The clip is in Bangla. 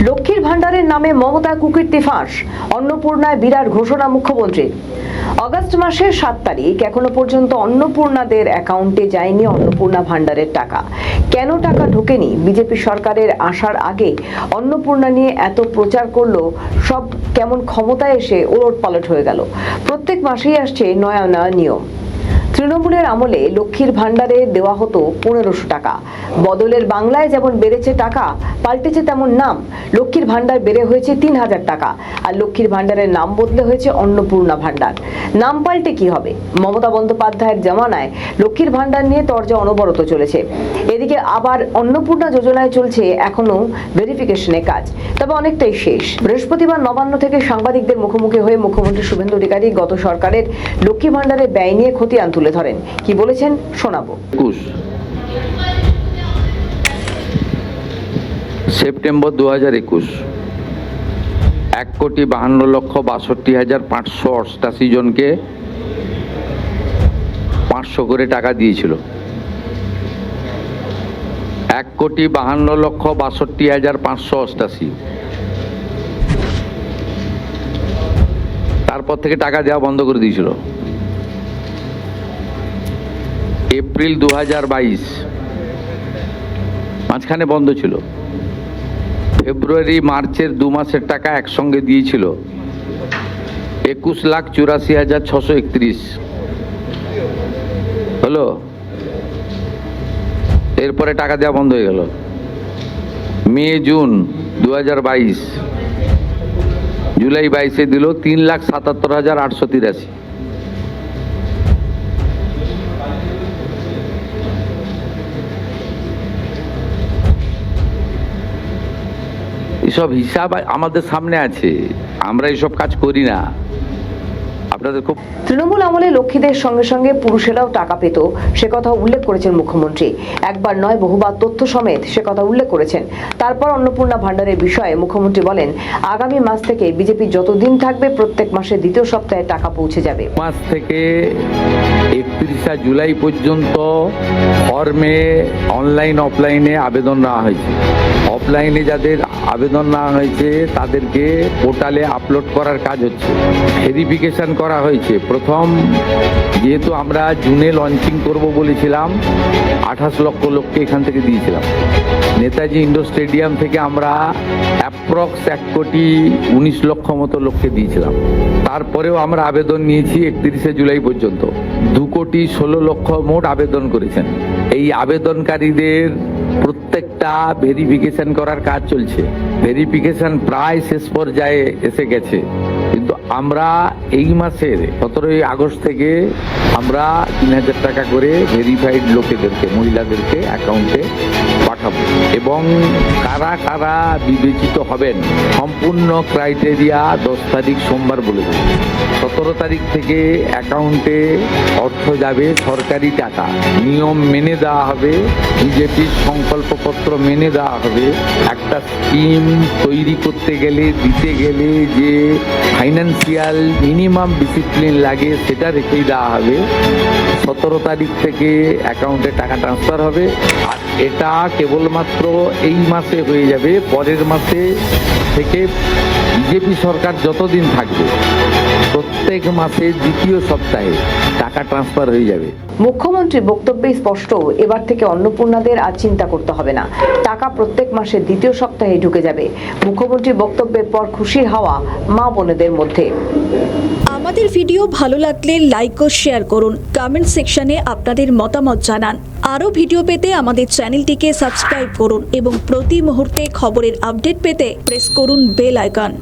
লক্ষ্মীর ভান্ডারের নামে মমতা কুকীর্তি ফাঁস, অন্নপূর্ণায় বিরাট ঘোষণা মুখ্যমন্ত্রীর। অগস্ট মাসের 7 তারিখ এখনো পর্যন্ত অন্নপূর্ণাদের অ্যাকাউন্টে যায়নি অন্নপূর্ণা ভান্ডারের টাকা। কেন টাকা ঢোকেনি? বিজেপি সরকারের আসার আগে অন্নপূর্ণা নিয়ে এত প্রচার করলো, সব কেমন ক্ষমতায় এসে ওলটপালট হয়ে গেল। প্রত্যেক মাসেই আসছে নয়া নয়া নিয়ম। তৃণমূলের আমলে লক্ষ্মীর ভান্ডারে দেওয়া হতো 1500 টাকা, বদলের বাংলায় যেমন বেড়েছে টাকা, পাল্টেছে তেমন নাম। লক্ষ্মীর ভান্ডার বেড়ে হয়েছে 3000 টাকা, আর লক্ষ্মীর ভান্ডারের নাম বদলে হয়েছে অন্নপূর্ণা ভান্ডার। নাম পাল্টে কি হবে? মমতা বন্দ্যোপাধ্যায়ের জামানায় লক্ষ্মীর ভান্ডার নিয়ে তরজা অনবরত চলেছে। এদিকে আবার অন্নপূর্ণা যোজনায় চলছে এখনো ভেরিফিকেশনের কাজ, তবে অনেকটাই শেষ। বৃহস্পতিবার নবান্ন থেকে সাংবাদিকদের মুখোমুখি হয়ে মুখ্যমন্ত্রী শুভেন্দু অধিকারী গত সরকারের লক্ষ্মী ভান্ডারের ব্যয় নিয়ে খতিয়ান তুলে ধরেন। কি বলেছেন শোনাবো। সেপ্টেম্বর 2021 1,52,62,588 জনকে 500 করে টাকা দিয়েছিল। 1,52,62,588। তারপর থেকে টাকা দেওয়া বন্ধ করে দিয়েছিল। এপ্রিল 2022 মাঝখানে বন্ধ ছিল। ফেব্রুয়ারি মার্চের 2 মাসের টাকা একসঙ্গে দিয়েছিল 21,84,631 হলো। এরপরে টাকা দেওয়া বন্ধ হয়ে গেল। মে জুন 2022, জুলাই 22-এ দিল 3,77,883। এসব হিসাব আমাদের সামনে আছে, আমরা এসব কাজ করি না। আপনাদের খুব তৃণমূল আমলে লক্ষ্মীদের সঙ্গে সঙ্গে পুরুষেরাও টাকা পেত, সে কথা উল্লেখ করেছেন মুখ্যমন্ত্রী। একবার নয়, বহুবার তথ্য সমেত সে কথা উল্লেখ করেছেন। তারপর অন্নপূর্ণা ভান্ডারের বিষয়ে মুখ্যমন্ত্রী বলেন, আগামী মাস থেকে বিজেপি যতদিন থাকবে প্রত্যেক মাসে দ্বিতীয় সপ্তাহে টাকা পৌঁছে যাবে। মাস থেকে 31 জুলাই পর্যন্ত ফর্মে অনলাইন অফলাইনে আবেদন নেওয়া হয়েছে। অফলাইনে যাদের আবেদন নেওয়া হয়েছে তাদেরকে পোর্টালে আপলোড করার কাজ হচ্ছে, ভেরিফিকেশন করা হয়েছে। প্রথম যেহেতু আমরা জুনে লঞ্চিং করব বলেছিলাম, 28 লক্ষ লোককে এখান থেকে দিয়েছিলাম। নেতাজি ইন্ডোর স্টেডিয়াম থেকে আমরা অ্যাপ্রক্স 1,19,00,000 মতো লোককে দিয়েছিলাম। তারপরেও আমরা আবেদন নিয়েছি 31 জুলাই পর্যন্ত। 2,16,00,000 মোট আবেদন করেছেন। এই আবেদনকারীদের প্রত্যেকটা ভেরিফিকেশন করার কাজ চলছে। ভেরিফিকেশন প্রায় শেষ পর্যায়ে এসে গেছে, কিন্তু আমরা এই মাসের 17 আগস্ট থেকে আমরা 3,000 টাকা করে ভেরিফাইড লোকেদেরকে, মহিলাদেরকে অ্যাকাউন্টে পাঠাবো। এবং কারা কারা বিবেচিত হবেন সম্পূর্ণ ক্রাইটেরিয়া 10 তারিখ সোমবার বলে দেব। 17 তারিখ থেকে অ্যাকাউন্টে অর্থ যাবে, সরকারি টাকা নিয়ম মেনে দেওয়া হবে, বিজেপির সংকল্পপত্র মেনে দেওয়া হবে। একটা স্কিম তৈরি করতে গেলে, দিতে গেলে যে ফাইন্যান্সিয়াল মিনিমাম ডিসিপ্লিন লাগে সেটা রেখেই দেওয়া হবে। 17 তারিখ থেকে অ্যাকাউন্টে টাকা ট্রান্সফার হবে। আর এটা কেবলমাত্র এই মাসে হয়ে যাবে, পরের মাসে থেকে বিজেপি সরকার যতদিন থাকবে প্রত্যেক মাসে দ্বিতীয় সপ্তাহে টাকা ট্রান্সফার হয়ে যাবে। মুখ্যমন্ত্রীর বক্তব্যে স্পষ্ট, এবার থেকে অন্নপূর্ণাদের আর চিন্তা করতে হবে না, টাকা প্রত্যেক মাসে দ্বিতীয় সপ্তাহে ঢুকে যাবে। মুখ্যমন্ত্রীর বক্তব্যের পর খুশির হাওয়া মা বোনেদের মধ্যে। আমাদের ভিডিও ভালো লাগলে লাইক ও শেয়ার করুন, কমেন্ট সেকশনে আপনাদের মতামত জানান। আরও ভিডিও পেতে আমাদের চ্যানেলটিকে সাবস্ক্রাইব করুন এবং প্রতি মুহূর্তে খবরের আপডেট পেতে প্রেস করুন বেল আইকন।